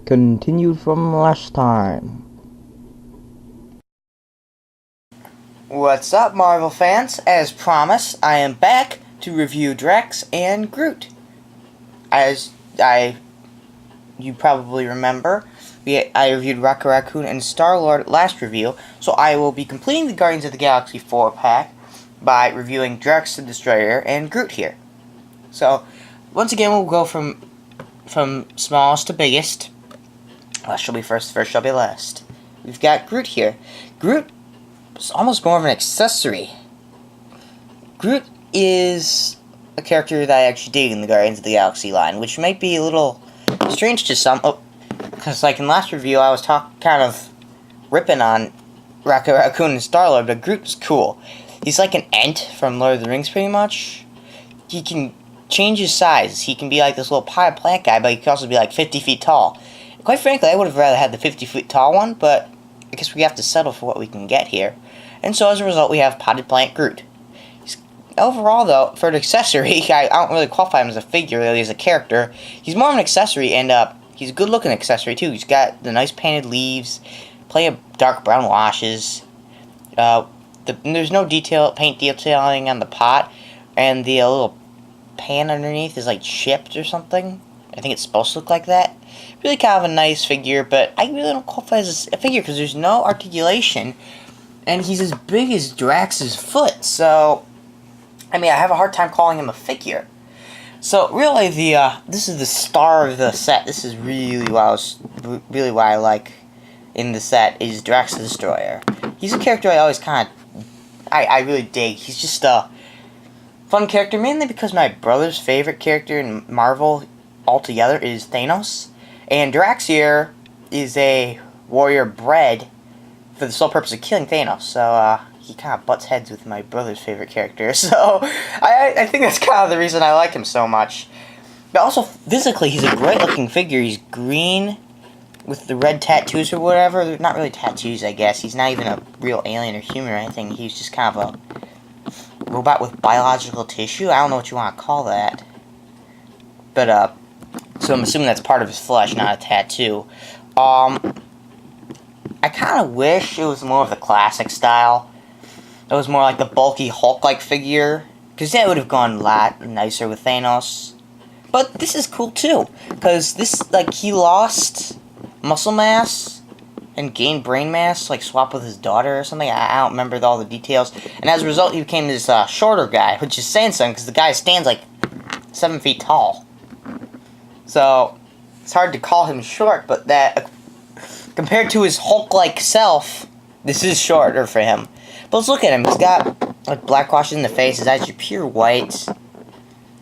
Continued from last time. What's up, Marvel fans? As promised, I am back to review Drax and Groot. You probably remember, I reviewed Raccoon and Star-Lord last review, so I will be completing the Guardians of the Galaxy 4-pack by reviewing Drax the Destroyer and Groot here. So, once again, we'll go from smallest to biggest. Last shall be first shall be last. We've got Groot here. Groot is almost more of an accessory. Groot is a character that I actually dig in the Guardians of the Galaxy line, which might be a little strange to some. Because like in last review, I was kind of ripping on Raccoon and Star-Lord, but Groot's cool. He's like an Ent from Lord of the Rings, pretty much. He can change his size. He can be like this little pie plant guy, but he can also be like 50 feet tall. Quite frankly, I would have rather had the 50 feet tall one, but I guess we have to settle for what we can get here. And so as a result, we have Potted Plant Groot. Overall, though, for an accessory, I don't really qualify him as a figure, really, as a character. He's more of an accessory, and he's a good-looking accessory, too. He's got the nice painted leaves, plenty of dark brown washes. There's no paint detailing on the pot, and the little pan underneath is, like, chipped or something. I think it's supposed to look like that. Really kind of a nice figure, but I really don't qualify as a figure because there's no articulation, and he's as big as Drax's foot, so I mean, I have a hard time calling him a figure. So really, this is the star of the set. This is really what I like in the set is Drax the Destroyer. He's a character I always I really dig. He's just a fun character, mainly because my brother's favorite character in Marvel altogether is Thanos. And Drax here is a warrior bred for the sole purpose of killing Thanos. So, he kind of butts heads with my brother's favorite character. So, I think that's kind of the reason I like him so much. But also, physically, he's a great-looking figure. He's green with the red tattoos or whatever. They're not really tattoos, I guess. He's not even a real alien or human or anything. He's just kind of a robot with biological tissue. I don't know what you want to call that. But, so I'm assuming that's part of his flesh, not a tattoo. I kind of wish it was more of the classic style. It was more like the bulky Hulk-like figure, because that would have gone a lot nicer with Thanos. But this is cool too, because this, like, he lost muscle mass and gained brain mass, like swap with his daughter or something. I don't remember all the details. And as a result, he became this shorter guy, which is saying something, because the guy stands like 7 feet tall. So, it's hard to call him short, but that, compared to his Hulk-like self, this is shorter for him. But let's look at him. He's got, like, black washes in the face. His eyes are pure white.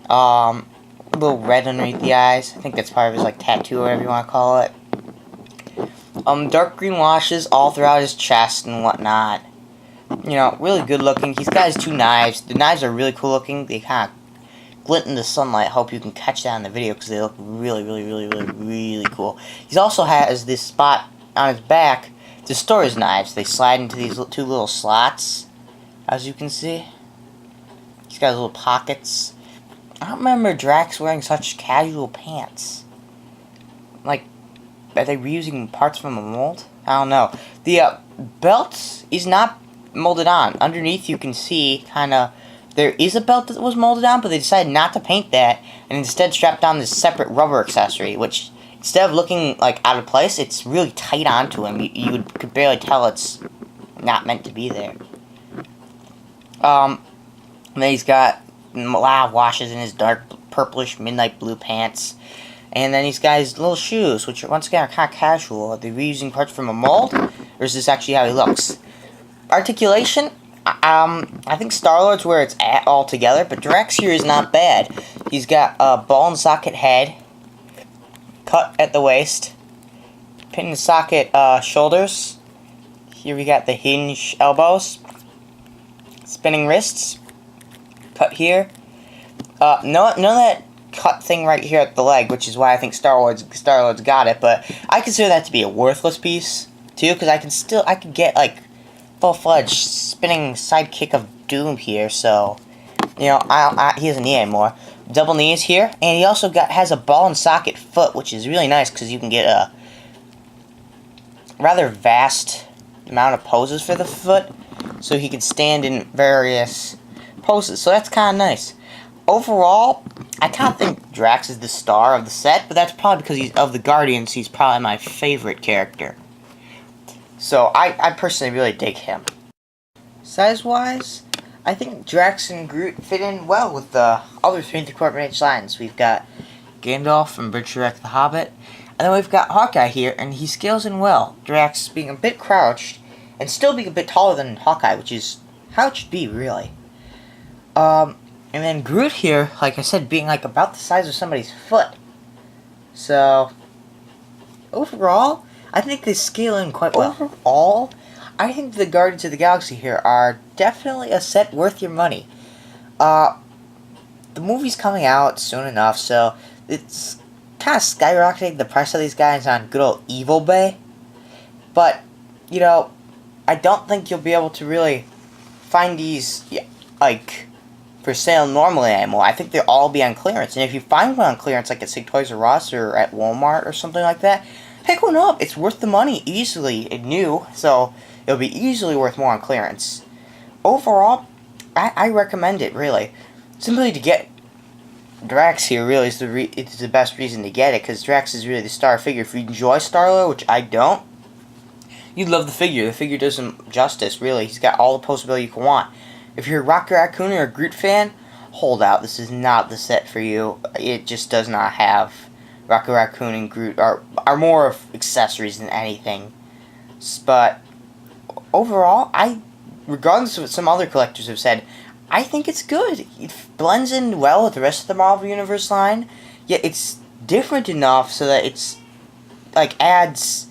A little red underneath the eyes. I think that's part of his, like, tattoo or whatever you want to call it. Dark green washes all throughout his chest and whatnot. You know, really good looking. He's got his 2 knives. The knives are really cool looking. They kind of glint in the sunlight. I hope you can catch that in the video because they look really cool. He also has this spot on his back to store his knives. They slide into these 2 little slots, as you can see. He's got little pockets. I don't remember Drax wearing such casual pants. Like, are they reusing parts from a mold? I don't know. The belt is not molded on. Underneath you can see kinda there is a belt that was molded on, but they decided not to paint that and instead strapped on this separate rubber accessory, which instead of looking like out of place, it's really tight onto him. You could barely tell it's not meant to be there. And then he's got a lot of washes in his dark purplish midnight blue pants. And then he's got his little shoes, which once again are kind of casual. Are they reusing parts from a mold, or is this actually how he looks? Articulation, I think Star-Lord's where it's at altogether, but Drax here is not bad. He's got a ball and socket head, cut at the waist, pin and socket shoulders. Here we got the hinge elbows, spinning wrists, cut here. None of that cut thing right here at the leg, which is why I think Star-Lord's got it, but I consider that to be a worthless piece, too, because I could get, like, full-fledged spinning sidekick of doom here, so, you know, he doesn't need anymore. double knees here, and he also has a ball and socket foot, which is really nice because you can get a rather vast amount of poses for the foot, so he can stand in various poses. So that's kind of nice. Overall, I kind of think Drax is the star of the set, but that's probably because he's of the Guardians. He's probably my favorite character. So I personally really dig him. Size-wise, I think Drax and Groot fit in well with the other 3 3/4-inch lines. We've got Gandalf from Bridge to Wreck the Hobbit, and then we've got Hawkeye here, and he scales in well. Drax being a bit crouched, and still being a bit taller than Hawkeye, which is how it should be, really. And then Groot here, like I said, being like about the size of somebody's foot. So, overall, I think they scale in quite well. Overall, I think the Guardians of the Galaxy here are definitely a set worth your money. The movie's coming out soon enough, so it's kind of skyrocketing the price of these guys on good old Evil Bay. But, you know, I don't think you'll be able to really find these, like, for sale normally anymore. I think they'll all be on clearance. And if you find one on clearance, like at say Toys R Us or at Walmart or something like that, pick one up. It's worth the money easily and new, so it'll be easily worth more on clearance. Overall, I recommend it, really. Simply to get Drax here really is it's the best reason to get it, because Drax is really the star figure. If you enjoy Star-Lord, which I don't, you'd love the figure. The figure does him justice, really. He's got all the postability you can want. If you're a Rocket Raccoon or a Groot fan, hold out. This is not the set for you. It just does not have Rocket Raccoon and Groot are more of accessories than anything. But overall, regardless of what some other collectors have said, I think it's good. It blends in well with the rest of the Marvel Universe line, yet it's different enough so that it's like adds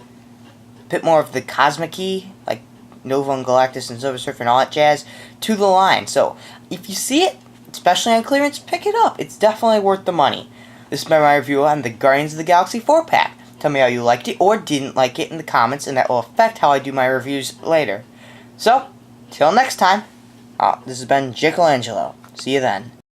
a bit more of the cosmic-y, like Nova and Galactus and Silver Surfer and all that jazz, to the line. So, if you see it, especially on clearance, pick it up. It's definitely worth the money. This has been my review on the Guardians of the Galaxy 4-pack. Tell me how you liked it or didn't like it in the comments, and that will affect how I do my reviews later. So, till next time, this has been Jickelangelo. See you then.